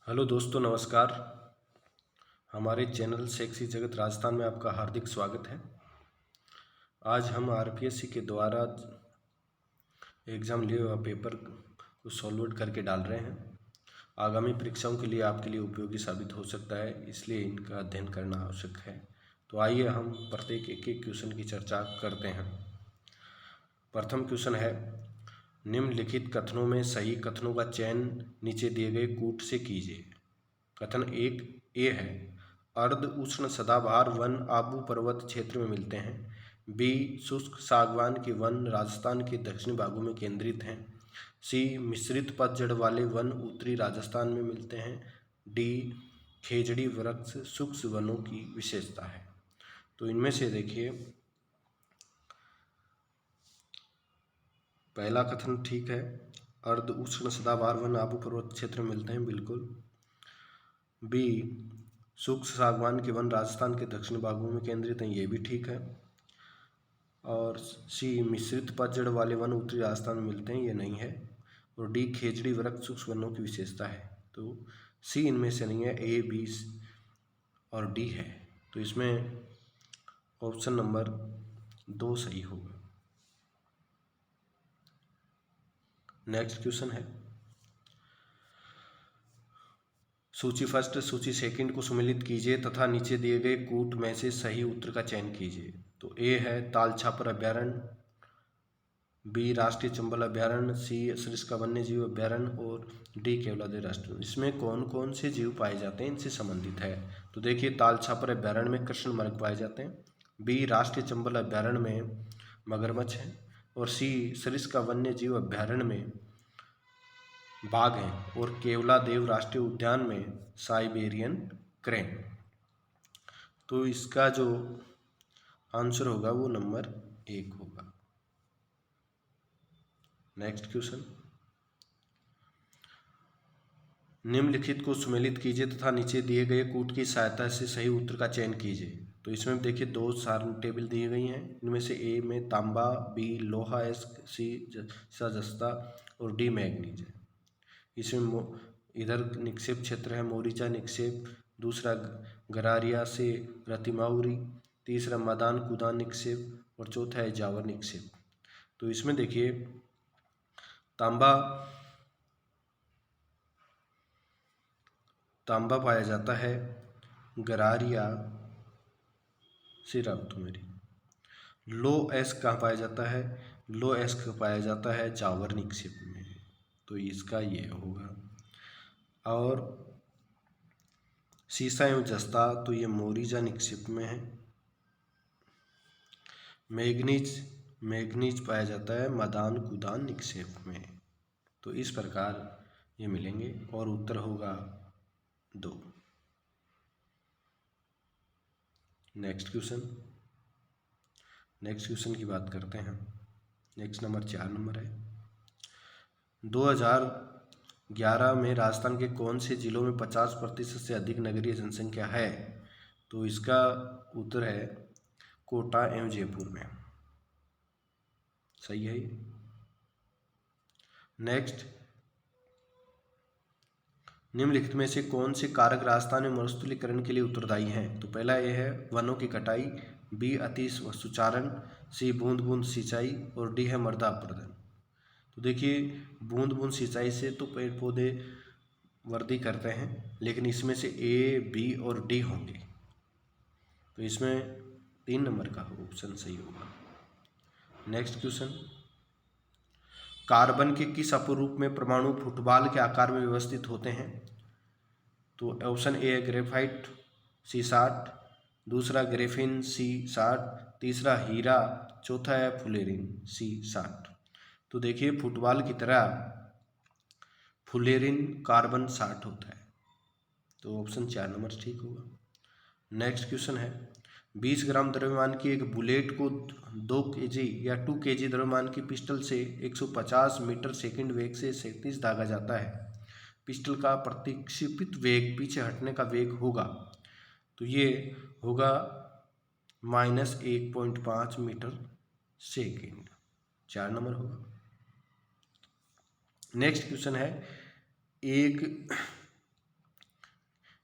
Hello दोस्तों, नमस्कार। हमारे चैनल सेक्सी जगत राजस्थान में आपका हार्दिक स्वागत है। आज हम आरपीएससी के द्वारा एग्ज़ाम लिए हुआ पेपर को सॉल्व करके डाल रहे हैं। आगामी परीक्षाओं के लिए आपके लिए उपयोगी साबित हो सकता है, इसलिए इनका अध्ययन करना आवश्यक है। तो आइए हम प्रत्येक एक एक क्वेश्चन की चर्चा करते हैं। प्रथम क्वेश्चन है, निम्नलिखित कथनों में सही कथनों का चयन नीचे दिए गए कूट से कीजिए। कथन एक ए है, अर्ध उष्ण सदाबहार वन आबू पर्वत क्षेत्र में मिलते हैं। बी, शुष्क सागवान के वन राजस्थान के दक्षिणी भागों में केंद्रित हैं। सी, मिश्रित पतझड़ वाले वन उत्तरी राजस्थान में मिलते हैं। डी, खेजड़ी वृक्ष शुष्क वनों की विशेषता है। तो इनमें से देखिए, पहला कथन ठीक है, अर्ध उष्ण सदाबहार वन आबू पर्वत क्षेत्र में मिलते हैं, बिल्कुल। बी, शुष्क सागवान के वन राजस्थान के दक्षिणी भागों में केंद्रित हैं, ये भी ठीक है। और सी, मिश्रित पतझड़ वाले वन उत्तरी राजस्थान में मिलते हैं, ये नहीं है। और डी, खेजड़ी वृक्ष शुष्क वनों की विशेषता है। तो सी इनमें से नहीं है, ए, बी और डी है। तो इसमें ऑप्शन नंबर 2 सही होगा। नेक्स्ट क्वेश्चन है, सूची फर्स्ट सूची सेकंड को सम्मिलित कीजिए तथा नीचे दिए गए कूट में से सही उत्तर का चयन कीजिए। तो ए है तालछापर अभ्यारण्य, बी राष्ट्रीय चंबल अभ्यारण्य, सी सरिस्का वन्य जीव अभ्यारण्य और डी केवलादेव राष्ट्रीय। इसमें कौन कौन से जीव पाए जाते हैं, इनसे संबंधित है। तो देखिए, तालछापर अभ्यारण्य में कृष्ण मृग पाए जाते हैं। बी राष्ट्रीय चंबल अभ्यारण्य में मगरमच्छ हैं। और सी सरिस्का वन्य जीव अभ्यारण्य में बाघ हैं। और केवलादेव राष्ट्रीय उद्यान में साइबेरियन क्रेन। तो इसका जो आंसर होगा वो नंबर 1 होगा। नेक्स्ट क्वेश्चन, निम्नलिखित को सुमेलित कीजिए तथा नीचे दिए गए कूट की सहायता से सही उत्तर का चयन कीजिए। तो इसमें देखिए 2 सारण टेबल दी गई हैं। इनमें से ए में तांबा, बी लोहा, सी जस्ता और डी मैग्नीज है। इसमें इधर निक्षेप क्षेत्र है मोरिचा निक्षेप, दूसरा गरारिया से रतिमाउरी, तीसरा मदान कुदान निक्षेप और चौथा है जावर निक्षेप। तो इसमें देखिए, तांबा पाया जाता है गरारिया से मेरी। लो एस कहाँ पाया जाता है, लो एस पाया जाता है जावर निक्षेप में। तो इसका ये होगा। और सीसा एवं जस्ता, तो ये मोरिजा निक्षेप में है। मैग्नीज पाया जाता है मदान कुदान निक्षेप में। तो इस प्रकार ये मिलेंगे और उत्तर होगा 2। नेक्स्ट क्वेश्चन की बात करते हैं। नेक्स्ट नंबर 4 नंबर है, 2011 में राजस्थान के कौन से जिलों में 50% से अधिक नगरीय जनसंख्या है। तो इसका उत्तर है कोटा एवं जयपुर में। सही है ये। नेक्स्ट, निम्नलिखित में से कौन से कारक राजस्थान में मरुस्थलीकरण के लिए उत्तरदायी हैं। तो पहला ये है वनों की कटाई, बी अति सुचारण, सी बूंद बूंद सिंचाई और डी है मृदा अपरदन। तो देखिए, बूंद बूंद सिंचाई से तो पेड़ पौधे वृद्धि करते हैं, लेकिन इसमें से ए, बी और डी होंगे। तो इसमें 3 नंबर का ऑप्शन सही होगा। नेक्स्ट क्वेश्चन, कार्बन के किस अपरूप में परमाणु फुटबॉल के आकार में व्यवस्थित होते हैं। तो ऑप्शन ए है ग्रेफाइट C60, दूसरा ग्रेफिन C60, तीसरा हीरा, चौथा है फुलेरिन C60। तो देखिए, फुटबॉल की तरह फुलेरिन कार्बन 60 होता है। तो ऑप्शन 4 नंबर ठीक होगा। नेक्स्ट क्वेश्चन है, 20 ग्राम द्रव्यमान की एक बुलेट को 2 kg या 2 kg द्रव्यमान की पिस्टल से 150 मीटर सेकंड वेग से 37 दागा जाता है। पिस्टल का प्रतिक्षेपित वेग पीछे हटने का वेग होगा। तो ये होगा -1.5 मीटर सेकंड। 4 नंबर होगा। नेक्स्ट क्वेश्चन है, एक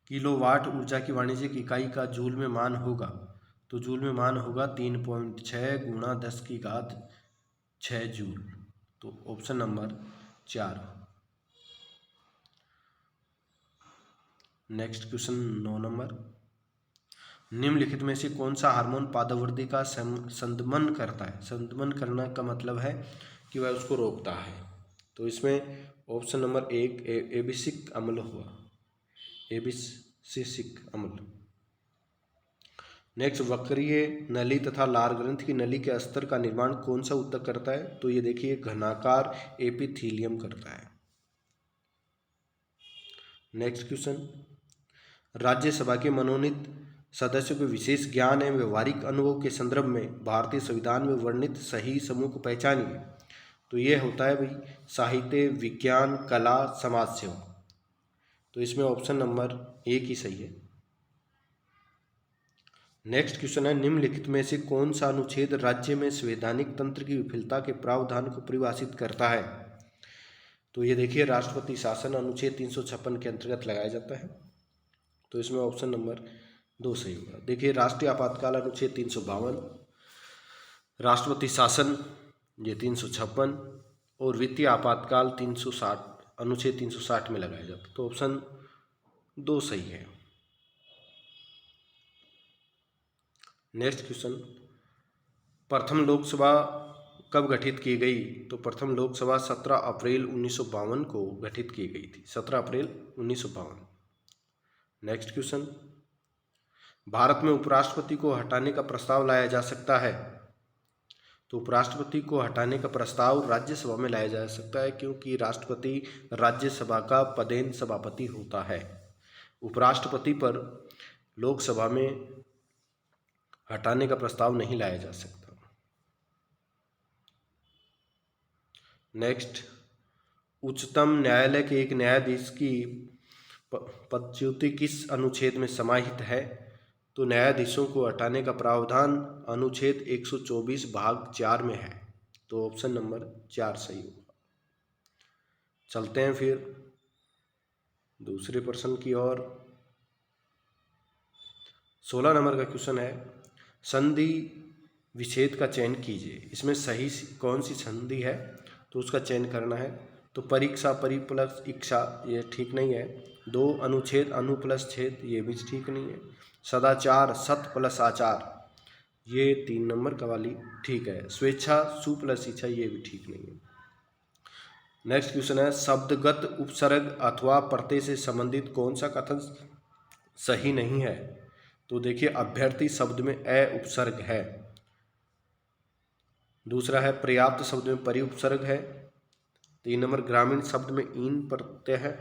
किलोवाट ऊर्जा की वाणिज्यिक इकाई का जूल में मान होगा, तो जूल में मान होगा 3.6 गुणा 10⁶ जूल। तो option number 4। Next question 9 number, निम्नलिखित में से कौन सा हार्मोन पादवृद्धि का संदमन करता है? संदमन करना का मतलब है कि वह उसको रोकता है। तो इसमें ऑप्शन नंबर 1 एबिसिक अम्ल हुआ, एबिसिक अम्ल। नेक्स्ट, वक्रीय नली तथा लार ग्रंथि की नली के अस्तर का निर्माण कौन सा ऊतक करता है? तो ये देखिए घनाकार एपिथीलियम करता है। नेक्स्ट क्वेश्चन, राज्यसभा के मनोनीत सदस्यों के विशेष ज्ञान एवं व्यवहारिक अनुभव के संदर्भ में भारतीय संविधान में वर्णित सही समूह को पहचानिए। तो ये होता है भाई साहित्य, विज्ञान, कला, समाज सेवा। तो इसमें ऑप्शन नंबर 1 ही सही है। नेक्स्ट क्वेश्चन है, निम्नलिखित में से कौन सा अनुच्छेद राज्य में संवैधानिक तंत्र की विफलता के प्रावधान को परिभाषित करता है? तो ये देखिए राष्ट्रपति शासन अनुच्छेद 356 के अंतर्गत लगाया जाता है। तो इसमें ऑप्शन नंबर 2 सही होगा। देखिए राष्ट्रीय आपातकाल अनुच्छेद 352, राष्ट्रपति शासन ये 356 और वित्तीय आपातकाल 360 अनुच्छेद 360 में लगाया जाता है। तो ऑप्शन 2 सही है। नेक्स्ट क्वेश्चन, प्रथम लोकसभा कब गठित की गई? तो प्रथम लोकसभा 17 अप्रैल 1952 को गठित की गई थी, 17 अप्रैल 1952। नेक्स्ट क्वेश्चन, भारत में उपराष्ट्रपति को हटाने का प्रस्ताव लाया जा सकता है? तो उपराष्ट्रपति को हटाने का प्रस्ताव राज्यसभा में लाया जा सकता है, क्योंकि राष्ट्रपति राज्यसभा का पदेन सभापति होता है। उपराष्ट्रपति पर लोकसभा में हटाने का प्रस्ताव नहीं लाया जा सकता। नेक्स्ट, उच्चतम न्यायालय के एक न्यायाधीश की पदच्युति किस अनुच्छेद में समाहित है? तो न्यायाधीशों को हटाने का प्रावधान अनुच्छेद 124 भाग 4 में है। तो ऑप्शन नंबर 4 सही होगा। चलते हैं फिर दूसरे प्रश्न की ओर। 16 नंबर का क्वेश्चन है, संधि विच्छेद का चयन कीजिए। इसमें सही कौन सी संधि है? तो उसका चयन करना है। तो परीक्षा, परि प्लस इच्छा, ये ठीक नहीं है। 2 अनुच्छेद, अनु प्लस छेद, ये भी ठीक नहीं है। सदाचार, सत प्लस आचार, ये 3 नंबर का वाली ठीक है। स्वेच्छा, सु प्लस इच्छा, ये भी ठीक नहीं है। नेक्स्ट क्वेश्चन है, शब्दगत उपसर्ग अथवा प्रत्यय से संबंधित कौन सा कथन सही नहीं है? तो देखिए अभ्यर्थी शब्द में अ उपसर्ग है। दूसरा है पर्याप्त शब्द में परि उपसर्ग है। 3 नंबर ग्रामीण शब्द में ईन प्रत्यय है।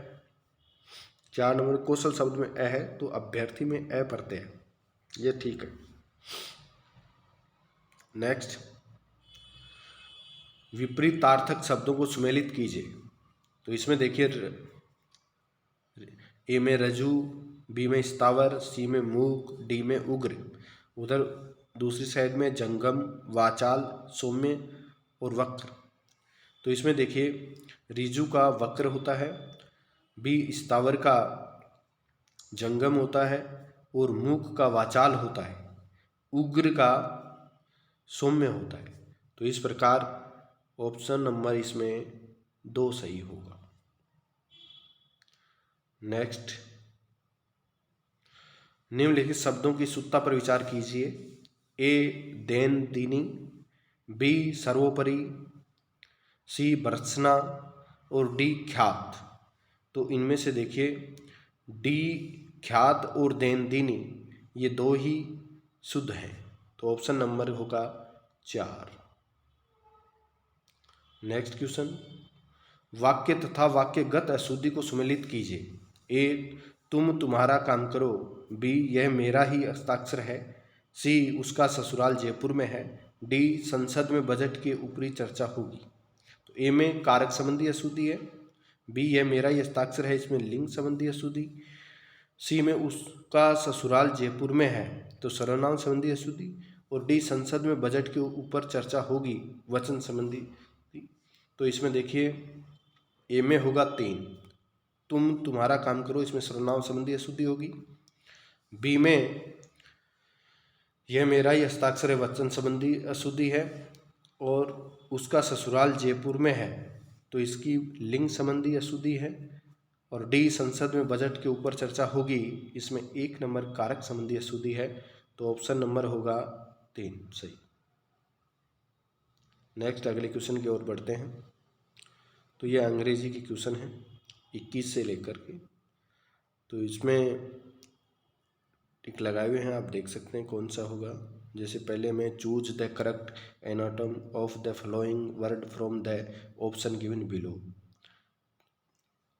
4 नंबर कौशल शब्द में अ है, तो अभ्यर्थी में अ प्रत्यय है, ये ठीक है। नेक्स्ट, विपरीतार्थक शब्दों को सुमेलित कीजिए। तो इसमें देखिए ए में रज्जु, बी में स्थावर, सी में मूक, डी में उग्र। उधर दूसरी साइड में जंगम, वाचाल, सौम्य और वक्र। तो इसमें देखिए रिजु का वक्र होता है, बी स्थावर का जंगम होता है और मूक का वाचाल होता है, उग्र का सौम्य होता है। तो इस प्रकार ऑप्शन नंबर इसमें 2 सही होगा। नेक्स्ट, निम्नलिखित शब्दों की शुद्धता पर विचार कीजिए। ए दैनंदिनी, बी सर्वोपरि, सी भर्त्सना और डी ख्यात। तो इनमें से देखिए डी ख्यात और दैनंदिनी ये 2 ही शुद्ध हैं। तो ऑप्शन नंबर होगा 4। नेक्स्ट क्वेश्चन, वाक्य तथा वाक्यगत अशुद्धि को सुमेलित कीजिए। ए तुम तुम्हारा काम करो, बी यह मेरा ही हस्ताक्षर है, सी उसका ससुराल जयपुर में है, डी संसद में बजट की ऊपरी चर्चा होगी। तो ए में कारक संबंधी अशुद्धि है, बी यह मेरा ही हस्ताक्षर है, इसमें लिंग संबंधी अशुद्धि, सी में उसका ससुराल जयपुर में है, तो सर्वनाम संबंधी अशुद्धि, और डी संसद में बजट के ऊपर चर्चा होगी, वचन संबंधी। तो इसमें देखिए ए में होगा 3, तुम तुम्हारा काम करो, इसमें सर्वनाम संबंधी अशुद्धि होगी। बी में यह मेरा ही हस्ताक्षर है, वचन संबंधी अशुद्धि है, और उसका ससुराल जयपुर में है, तो इसकी लिंग संबंधी अशुद्धि है। और डी संसद में बजट के ऊपर चर्चा होगी, इसमें 1 नंबर कारक संबंधी अशुद्धि है, तो ऑप्शन नंबर होगा 3 सही। नेक्स्ट अगले क्वेश्चन की ओर बढ़ते हैं। तो यह अंग्रेजी की क्वेश्चन है 21 से लेकर के, तो इसमें टिक लगाए हुए हैं, आप देख सकते हैं कौन सा होगा। जैसे पहले में choose the correct antonym of the following word from the option given below,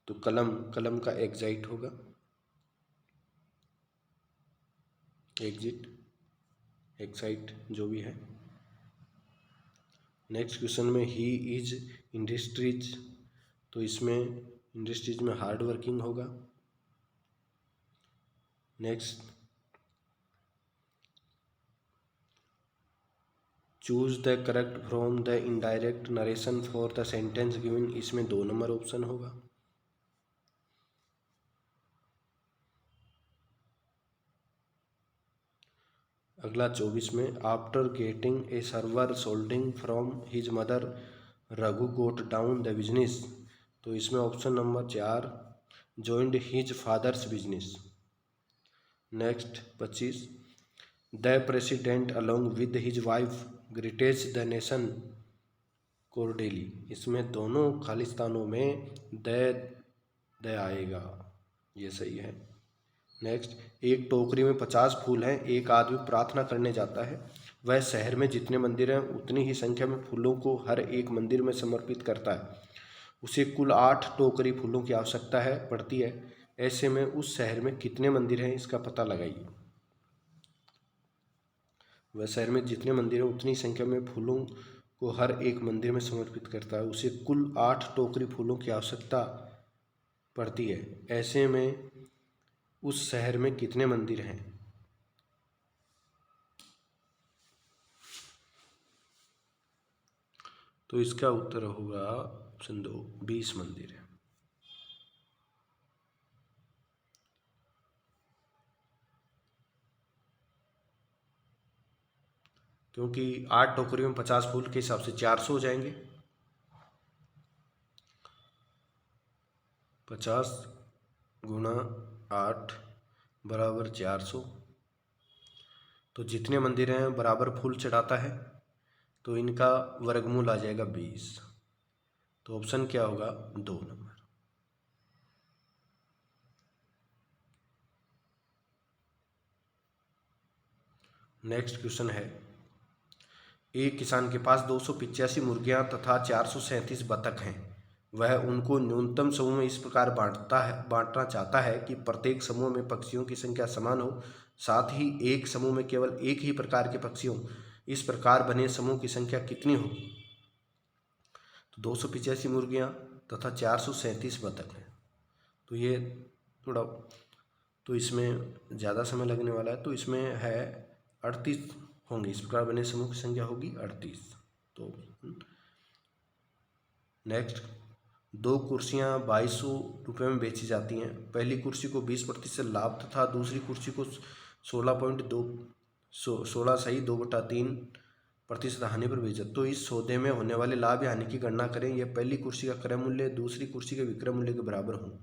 तो कलम का एग्जाइट होगा, एग्जिट, एक्साइट जो भी है। नेक्स्ट क्वेश्चन में ही इज इंडस्ट्रीज, तो इसमें इंडस्ट्रीज में हार्ड वर्किंग होगा। Next choose the correct from the indirect narration for the sentence given, इसमें 2 नंबर ऑप्शन होगा। अगला 24 में after getting a server scolding from his mother Raghu got down the business, तो इसमें option number 4 joined his father's business. Next 25 the president along with his wife greets the nation cordially, इसमें दोनों खालिस्तानों में the आएगा, ये सही है। नेक्स्ट एक टोकरी में 50 फूल हैं, एक आदमी प्रार्थना करने जाता है, वह शहर में जितने मंदिर हैं उतनी ही संख्या में फूलों को हर एक मंदिर में समर्पित करता है, उसे कुल 8 टोकरी फूलों की आवश्यकता पड़ती है, ऐसे में उस शहर में कितने मंदिर हैं इसका पता लगाइए। वह शहर में जितने मंदिर हैं उतनी संख्या में फूलों को हर एक मंदिर में समर्पित करता है, उसे कुल 8 टोकरी फूलों की आवश्यकता पड़ती है, ऐसे में उस शहर में कितने मंदिर हैं। तो इसका उत्तर होगा ऑप्शन 2 20 मंदिर है। क्योंकि 8 टोकरियों में 50 फूल के हिसाब से 400 हो जाएंगे, 50 गुणा 8 बराबर 400, तो जितने मंदिर हैं बराबर फूल चढ़ाता है, तो इनका वर्गमूल आ जाएगा 20, तो ऑप्शन क्या होगा 2 नंबर। नेक्स्ट क्वेश्चन है एक किसान के पास 285 मुर्गियां तथा 437 बतख हैं, वह उनको न्यूनतम समूह में इस प्रकार बांटना चाहता है कि प्रत्येक समूह में पक्षियों की संख्या समान हो, साथ ही एक समूह में केवल एक ही प्रकार के पक्षी हों, इस प्रकार बने समूह की संख्या कितनी हो। तो 285 मुर्गियां तथा 437 बतख हैं, तो ये थोड़ा, तो इसमें ज़्यादा समय लगने वाला है, तो इसमें है 38 होंगे, इस प्रकार बने समूह की संख्या होगी 38। तो नेक्स्ट 2 कुर्सियाँ 2200 रुपये में बेची जाती हैं, पहली कुर्सी को 20% लाभ तथा दूसरी कुर्सी को 16.3% हानि पर बेचा, तो इस सौदे में होने वाले लाभ या हानि की गणना करें, यह पहली कुर्सी का क्रय मूल्य दूसरी कुर्सी के विक्रय मूल्य के बराबर हो।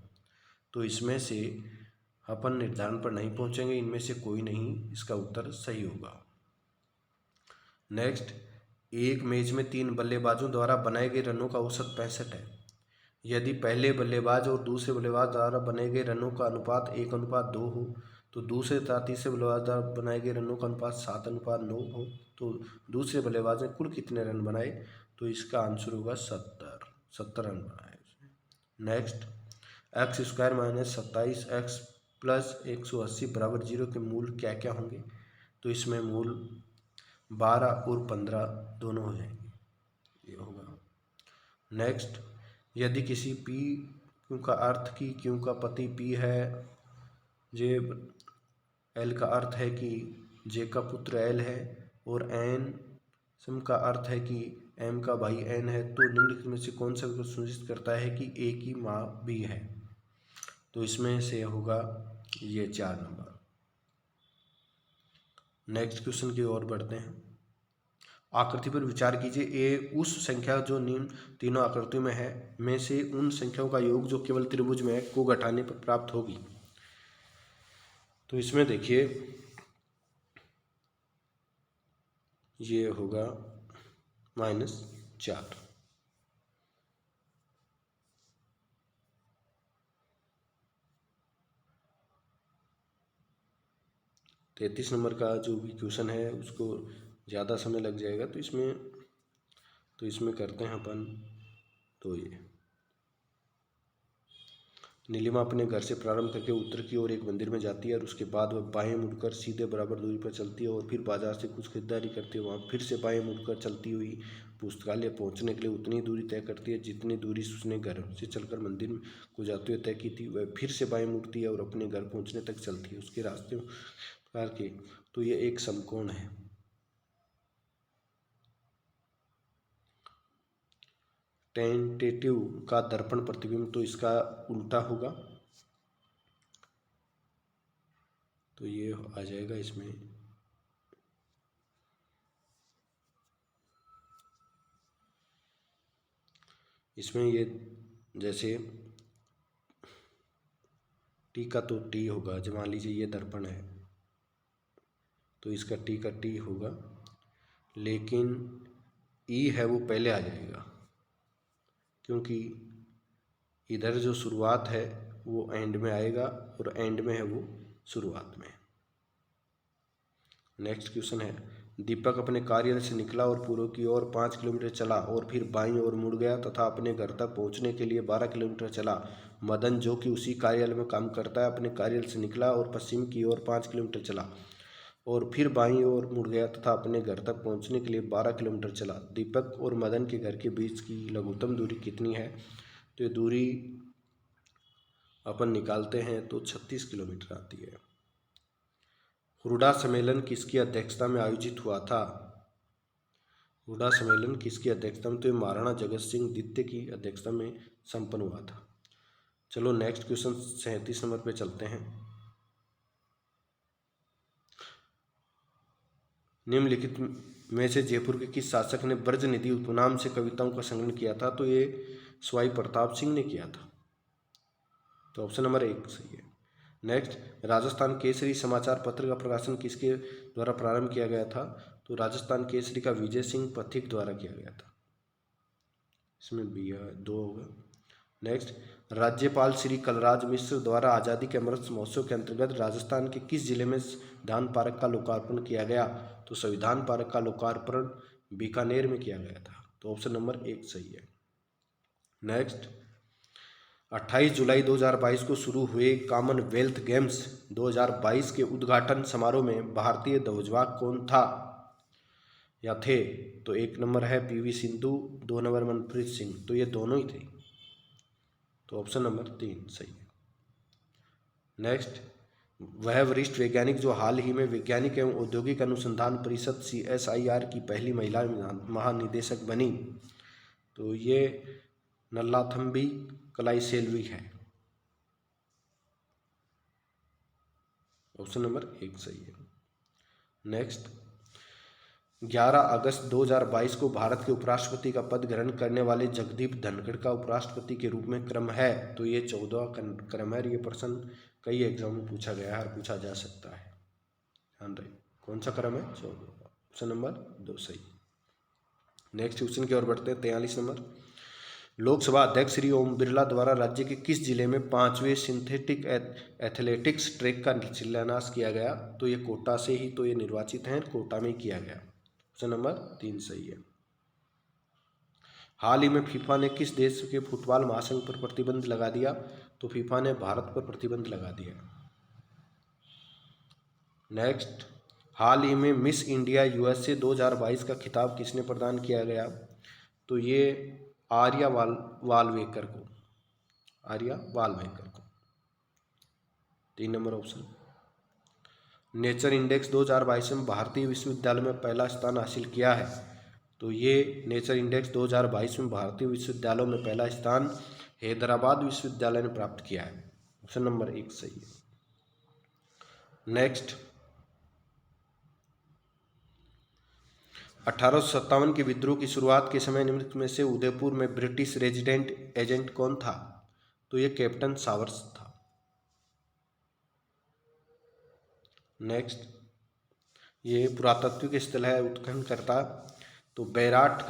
तो इसमें से अपन निर्धारण पर नहीं पहुंचेंगे, इनमें से कोई नहीं इसका उत्तर सही होगा। नेक्स्ट एक मैच में 3 बल्लेबाजों द्वारा बनाए गए रनों का औसत 65 है, यदि पहले बल्लेबाज और दूसरे बल्लेबाज द्वारा बनाए गए रनों का अनुपात 1:2 हो, तो दूसरे तथा तीसरे बल्लेबाज द्वारा बनाए गए रनों का अनुपात 7:9 हो, तो दूसरे बल्लेबाज ने कुल कितने रन बनाए, तो इसका आंसर होगा 70 रन बनाए उसने। नेक्स्ट x² - 27x + 180 = 0 के मूल क्या क्या होंगे, तो इसमें मूल 12 और 15 दोनों हो जाएंगे, ये होगा। नेक्स्ट यदि किसी P क्यू का अर्थ कि क्यू का पति P है, जे L का अर्थ है कि जे का पुत्र L है, और N सम का अर्थ है कि M का भाई N है, तो निम्नलिखित में से कौन सा विकल्प सुनिश्चित करता है कि A की माँ B है। तो इसमें से होगा ये 4 नंबर। नेक्स्ट क्वेश्चन की ओर बढ़ते हैं। आकृति पर विचार कीजिए। ए उस संख्या जो निम्न तीनों आकृतियों में है में से उन संख्याओं का योग जो केवल त्रिभुज में है को घटाने पर प्राप्त होगी। तो इसमें देखिए ये होगा -4। तैंतीस नंबर का जो भी क्वेश्चन है उसको ज़्यादा समय लग जाएगा, तो इसमें करते हैं अपन। तो ये नीलिमा अपने घर से प्रारंभ करके उत्तर की ओर एक मंदिर में जाती है और उसके बाद वह बाएं मुड़कर सीधे बराबर दूरी पर चलती है और फिर बाजार से कुछ खरीदारी करती है। वहाँ फिर से बाएं मुड़कर चलती हुई पुस्तकालय पहुँचने के लिए उतनी दूरी तय करती है जितनी दूरी उसने घर से चलकर मंदिर को जाते हुए तय की थी। वह फिर से बाएं मुड़ती है और अपने घर पहुँचने तक चलती है। उसके रास्ते प्रकार के, तो ये एक समकोण है। टेंटेटिव का दर्पण प्रतिबिंब, तो इसका उल्टा होगा, तो ये आ जाएगा इसमें ये जैसे टी का तो टी होगा। जब मान लीजिए ये दर्पण है तो इसका टी का टी होगा, लेकिन ई है वो पहले आ जाएगा क्योंकि इधर जो शुरुआत है वो एंड में आएगा और एंड में है वो शुरुआत में। नेक्स्ट क्वेश्चन है। दीपक अपने कार्यालय से निकला और पूर्व की ओर 5 किलोमीटर चला और फिर बाईं ओर मुड़ गया तथा अपने घर तक पहुंचने के लिए 12 किलोमीटर चला। मदन जो कि उसी कार्यालय में काम करता है अपने कार्यालय से निकला और पश्चिम की ओर 5 किलोमीटर चला और फिर बाईं ओर मुड़ गया तथा अपने घर तक पहुंचने के लिए 12 किलोमीटर चला। दीपक और मदन के घर के बीच की लघुत्तम दूरी कितनी है? तो ये दूरी अपन निकालते हैं तो 36 किलोमीटर आती है। हुडा सम्मेलन किसकी अध्यक्षता में आयोजित हुआ था? हुडा सम्मेलन किसकी अध्यक्षता में? तो ये महाराणा जगत सिंह द्वितीय की अध्यक्षता में संपन्न हुआ था। चलो नेक्स्ट क्वेश्चन 37 नंबर पे चलते हैं। निम्नलिखित में से जयपुर के किस शासक ने ब्रज निधि उपनाम से कविताओं का संकलन किया था? तो ये सवाई प्रताप सिंह ने किया था। तो ऑप्शन नंबर 1 सही है। नेक्स्ट, राजस्थान केसरी समाचार पत्र का प्रकाशन किसके द्वारा प्रारंभ किया गया था? तो राजस्थान केसरी का विजय सिंह पथिक द्वारा किया गया था। इसमें बी 2 होगा। नेक्स्ट, राज्यपाल श्री कलराज मिश्र द्वारा आज़ादी के अमृत महोत्सव के अंतर्गत राजस्थान के किस जिले में संविधान पार्क का लोकार्पण किया गया? तो संविधान पार्क का लोकार्पण बीकानेर में किया गया था। तो ऑप्शन नंबर 1 सही है। नेक्स्ट, 28 जुलाई 2022 को शुरू हुए कॉमनवेल्थ गेम्स 2022 के उद्घाटन समारोह में भारतीय ध्वजवाहक कौन था या थे? तो 1 नंबर है पीवी सिंधु, 2 नंबर मनप्रीत सिंह, तो ये दोनों ही थे। तो ऑप्शन नंबर 3 सही है। नेक्स्ट, वह वरिष्ठ वैज्ञानिक जो हाल ही में वैज्ञानिक एवं औद्योगिक अनुसंधान परिषद CSIR की पहली महिला महानिदेशक बनी, तो ये नल्लाथम्बी कलाईसेल्वी है। ऑप्शन नंबर 1 सही है। नेक्स्ट, 11 अगस्त 2022 को भारत के उपराष्ट्रपति का पद ग्रहण करने वाले जगदीप धनखड़ का उपराष्ट्रपति के रूप में क्रम है? तो ये 14वां क्रम है। ये प्रश्न कई एग्जाम में पूछा गया है और पूछा जा सकता है। ध्यान रहे कौन सा क्रम है? 14। ऑप्शन नंबर 2 सही। नेक्स्ट क्वेश्चन की ओर बढ़ते हैं। 43 नंबर, लोकसभा अध्यक्ष श्री ओम बिरला द्वारा राज्य के किस जिले में 5वें सिंथेटिक एथलेटिक्स ट्रैक का शिलान्यास किया गया? तो ये कोटा से ही तो ये निर्वाचित हैं, कोटा में किया गया। ऑप्शन नंबर 3 सही है। हाल ही में फीफा ने किस देश के फुटबॉल महासंघ पर प्रतिबंध लगा दिया? तो फीफा ने भारत पर प्रतिबंध लगा दिया। नेक्स्ट, हाल ही में मिस इंडिया USA 2022 का खिताब किसने प्रदान किया गया? तो ये आर्या वालवेकर को। 3 नंबर ऑप्शन। नेचर इंडेक्स 2022 में भारतीय विश्वविद्यालय में पहला स्थान हासिल किया है? तो ये नेचर इंडेक्स 2022 में भारतीय विश्वविद्यालयों में पहला स्थान हैदराबाद विश्वविद्यालय ने प्राप्त किया है। ऑप्शन नंबर 1 सही है। नेक्स्ट, 1857 के विद्रोह की शुरुआत के समय निम्नलिखित में से उदयपुर में ब्रिटिश रेजिडेंट एजेंट कौन था? तो ये कैप्टन सावर्स था। नेक्स्ट, ये पुरातात्विक स्थल है उत्खननकर्ता, तो Bairat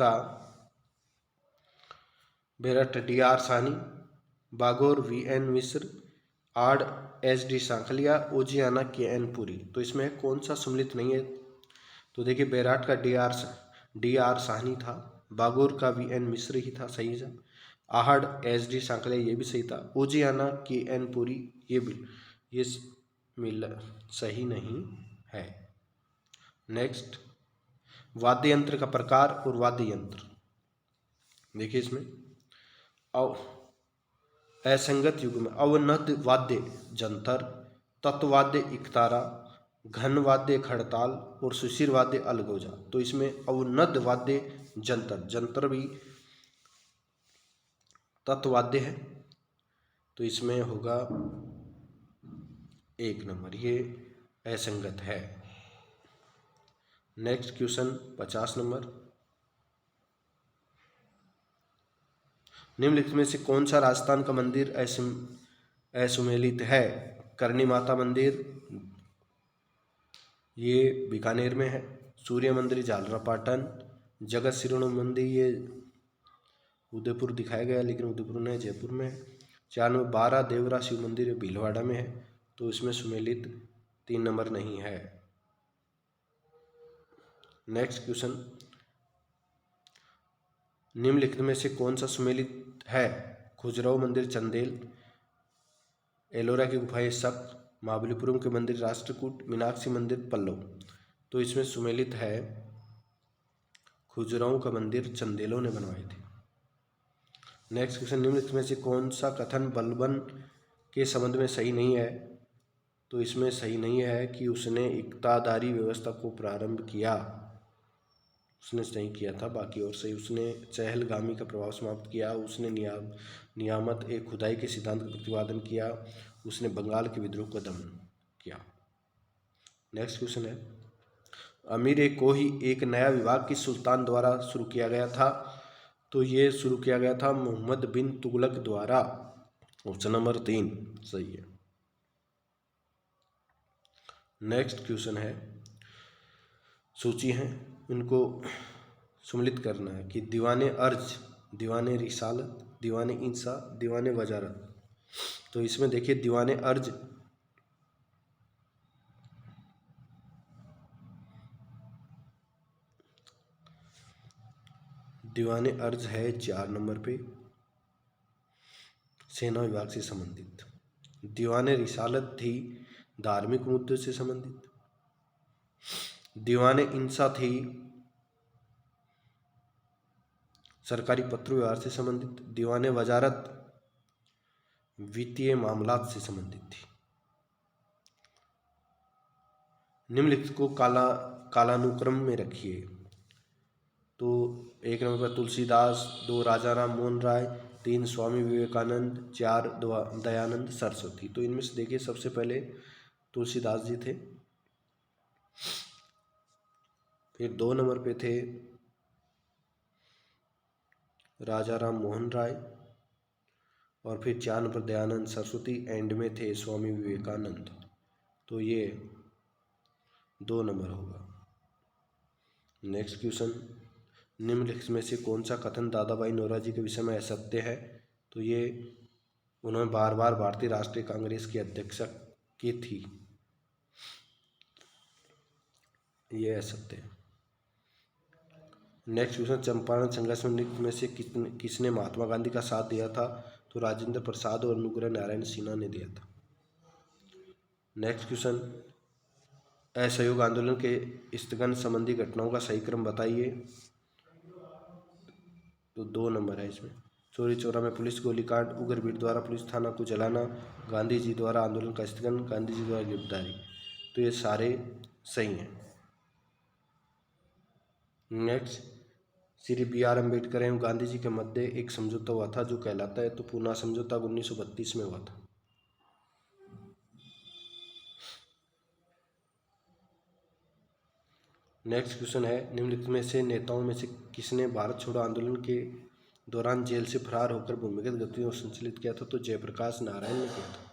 D R. Sahni, Bagor V N. Mishra, Aad S D. Sankalia, Ojiyana K N. Puri. तो इसमें कौन सा सम्मिलित नहीं है? तो देखिए, बैराट का डी.आर. साहनी था, बागोर का वी.एन. मिश्र ही था, सही है। आहड एस.डी. सांखलिया, ये भी सही था। Oceania K N. पुरी, ये सही नहीं है। नेक्स्ट, वाद्य यंत्र का प्रकार और वाद्य यंत्र। देखिए, इसमें असंगत युग में अवनद वाद्य जंतर, तत्वाद्य इकतारा, घन वाद्य खड़ताल और सुशिर वाद्य अलगोजा। तो इसमें अवनद वाद्य जंतर भी तत्वाद्य है, तो इसमें होगा 1 नंबर, ये असंगत है। नेक्स्ट क्वेश्चन 50 नंबर, निम्नलिखित में से कौन सा राजस्थान का मंदिर असुमेलित है? करणी माता मंदिर, ये बीकानेर में है। सूर्य मंदिर झालरापाटन, जगत शिरोमणि मंदिर, ये उदयपुर दिखाया गया लेकिन उदयपुर नहीं, जयपुर में है। 4 में 12 देवरा शिव मंदिर भीलवाड़ा में है, तो इसमें सुमेलित 3 नंबर नहीं है। नेक्स्ट क्वेश्चन, निम्नलिखित में से कौन सा सुमेलित है? खजुराहो मंदिर चंदेल, एलोरा की गुफाएं सख्त, महाबलीपुरम के मंदिर राष्ट्रकूट, मीनाक्षी मंदिर पल्लव। तो इसमें सुमेलित है खजुराहो का मंदिर चंदेलों ने बनवाए थे। नेक्स्ट क्वेश्चन, निम्नलिखित में से कौन सा कथन बलबन के संबंध में सही नहीं है? तो इसमें सही नहीं है कि उसने इक्तादारी व्यवस्था को प्रारंभ किया, उसने सही किया था। बाकी और सही, उसने चहलगामी का प्रभाव समाप्त किया, उसने नियामत एक खुदाई के सिद्धांत का प्रतिपादन किया, उसने बंगाल के विद्रोह का दमन किया। नेक्स्ट क्वेश्चन है, अमीर को ही एक नया विभाग किस सुल्तान द्वारा शुरू किया गया था? तो ये शुरू किया गया था मोहम्मद बिन तुगलक द्वारा। ऑप्शन नंबर 3 सही है। नेक्स्ट क्वेश्चन है, सूची है, इनको सम्मिलित करना है कि दीवाने अर्ज, दीवाने रिसालत, दीवाने इंसा, दीवाने वजारत। तो इसमें देखिए, दीवाने अर्ज है 4 नंबर पे, सेना विभाग से संबंधित। दीवाने रिसालत थी धार्मिक मुद्दों से संबंधित। दीवाने इंसा थी सरकारी पत्र व्यवहार से संबंधित। दीवाने वजारत वित्तीय मामलात से संबंधित थी। निम्नलिखित को कालानुक्रम में रखिए। तो 1 नंबर पर तुलसीदास, 2 राजा राम मोहन राय, 3 स्वामी विवेकानंद, 4 दयानंद सरस्वती। तो इनमें से देखिए, सबसे पहले तुलसीदास जी थे, फिर 2 नंबर पे थे राजा राम मोहन राय, और फिर 4 नंबर दयानंद सरस्वती, एंड में थे स्वामी विवेकानंद। तो ये 2 नंबर होगा। नेक्स्ट क्वेश्चन, निम्नलिखित में से कौन सा कथन दादा भाई नौरोजी के विषय में असत्य है? तो ये उन्होंने बार बार भारतीय राष्ट्रीय कांग्रेस की अध्यक्ष की थी, ये असत्य है। नेक्स्ट क्वेश्चन, चंपारण संघर्ष में से किसने महात्मा गांधी का साथ दिया था? तो राजेंद्र प्रसाद और अनुग्रह नारायण सिन्हा ने दिया था। नेक्स्ट क्वेश्चन, असहयोग आंदोलन के स्थगन संबंधी घटनाओं का सही क्रम बताइए। तो 2 नंबर है इसमें, चोरी चौरा में पुलिस गोलीकांड, उग्रवीर द्वारा पुलिस थाना को जलाना, गांधी जी द्वारा आंदोलन का स्थगन, गांधी जी द्वारा गिरफ्तारी। तो ये सारे सही हैं। Next, Shri B R. अम्बेडकर एवं गांधी जी के मध्य एक समझौता हुआ था जो कहलाता है तो पूना समझौता 1932 में हुआ था। नेक्स्ट क्वेश्चन है, निम्नलिखित में से नेताओं में से किसने भारत छोड़ो आंदोलन के दौरान जेल से फरार होकर भूमिगत गतिविधियों को संचालित किया था? तो जयप्रकाश नारायण ने किया था।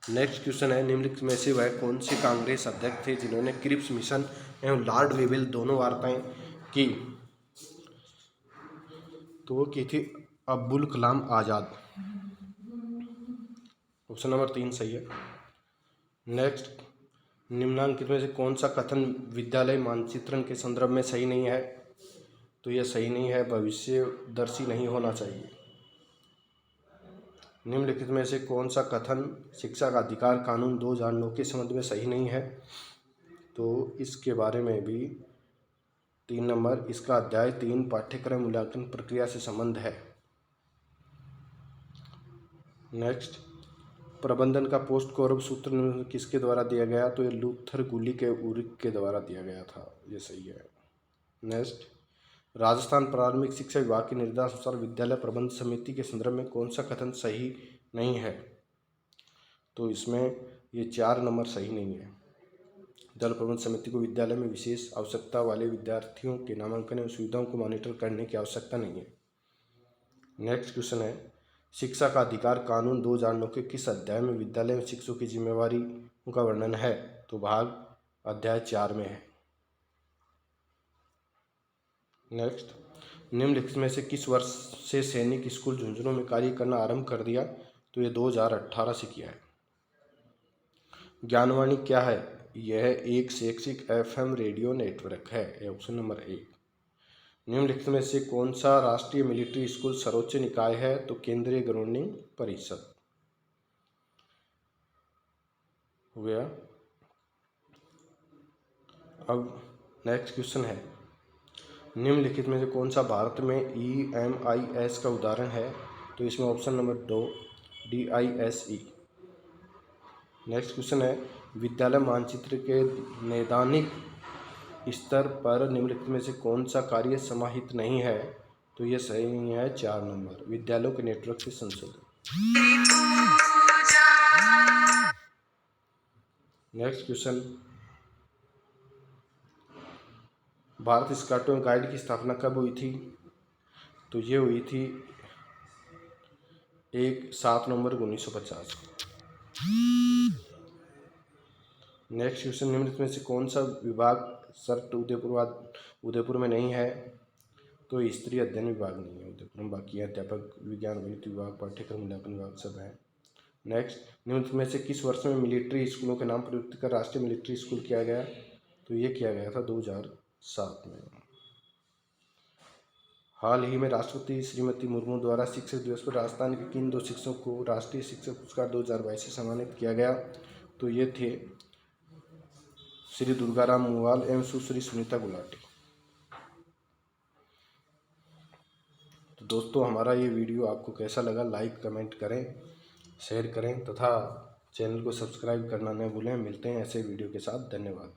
नेक्स्ट क्वेश्चन है, निम्नलिखित में से वह कौन से कांग्रेस अध्यक्ष थे जिन्होंने क्रिप्स मिशन एवं लॉर्ड वेवेल दोनों वार्ताएं की? तो वो की थी अब्दुल कलाम आज़ाद। ऑप्शन नंबर 3 सही है। नेक्स्ट, निम्नांकित में से कौन सा कथन विद्यालय मानचित्रण के संदर्भ में सही नहीं है? तो यह सही नहीं है, भविष्यदर्शी नहीं होना चाहिए। निम्नलिखित में से कौन सा कथन शिक्षा का अधिकार कानून 2009 के संबंध में सही नहीं है? तो इसके बारे में भी 3 नंबर, इसका अध्याय 3 पाठ्यक्रम मूल्यांकन प्रक्रिया से संबंध है। नेक्स्ट, प्रबंधन का पोस्ट कोरब सूत्र किसके द्वारा दिया गया? तो ये लूथर गुली के उरिक के द्वारा दिया गया था, ये सही है। नेक्स्ट, राजस्थान प्राथमिक शिक्षा विभाग के निर्देशानुसार विद्यालय प्रबंध समिति के संदर्भ में कौन सा कथन सही नहीं है? तो इसमें ये 4 नंबर सही नहीं है। दल प्रबंध समिति को विद्यालय में विशेष आवश्यकता वाले विद्यार्थियों के नामांकन एवं सुविधाओं को मॉनिटर करने की आवश्यकता नहीं है। नेक्स्ट क्वेश्चन है, शिक्षा का अधिकार कानून 2009 के किस अध्याय में विद्यालय में शिक्षकों की जिम्मेवारी का वर्णन है? तो भाग अध्याय 4 में है। नेक्स्ट, निम्नलिखित में से किस वर्ष से सैनिक स्कूल झुंझुनू में कार्य करना आरंभ कर दिया? तो ये 2018 से किया है। ज्ञानवाणी क्या है? यह एक शैक्षिक FM रेडियो नेटवर्क है। Option number 1। निम्नलिखित में से कौन सा राष्ट्रीय मिलिट्री स्कूल सर्वोच्च निकाय है? तो केंद्रीय गवर्निंग परिषद हो गया। अब नेक्स्ट क्वेश्चन है, निम्नलिखित में से कौन सा भारत में EMIS का उदाहरण है? तो इसमें option number 2 DISE। Next question है, विद्यालय मानचित्र के नैदानिक स्तर पर निम्नलिखित में से कौन सा कार्य समाहित नहीं है? तो ये सही नहीं है, 4 नंबर, विद्यालयों के नेटवर्क के संशोधन। नेक्स्ट क्वेश्चन, भारत स्काउट एवं गाइड की स्थापना कब हुई थी? तो ये हुई थी 7 नवंबर 1950। नेक्स्ट क्वेश्चन, निम्नलिखित में से कौन सा विभाग सर्ट उदयपुर में नहीं है? तो स्त्री अध्ययन विभाग नहीं है उदयपुर में, बाकी अध्यापक विज्ञान गणित विभाग, पाठ्यक्रम मूल्यांकन विभाग सब है। नेक्स्ट, निम्नलिखित में से किस वर्ष में मिलिट्री स्कूलों के नाम प्रयुक्त कर राष्ट्रीय मिलिट्री स्कूल किया गया? तो ये किया गया था 2007 में। हाल ही में राष्ट्रपति श्रीमती मुर्मू द्वारा शिक्षक दिवस पर राजस्थान के किन 2 शिक्षकों को राष्ट्रीय शिक्षक पुरस्कार 2022 से सम्मानित किया गया? तो ये थे श्री दुर्गाराम मुवाल एवं सुश्री सुनीता गुलाटी। तो दोस्तों, हमारा ये वीडियो आपको कैसा लगा? लाइक कमेंट करें, शेयर करें तथा चैनल को सब्सक्राइब करना न भूलें। मिलते हैं ऐसे वीडियो के साथ। धन्यवाद।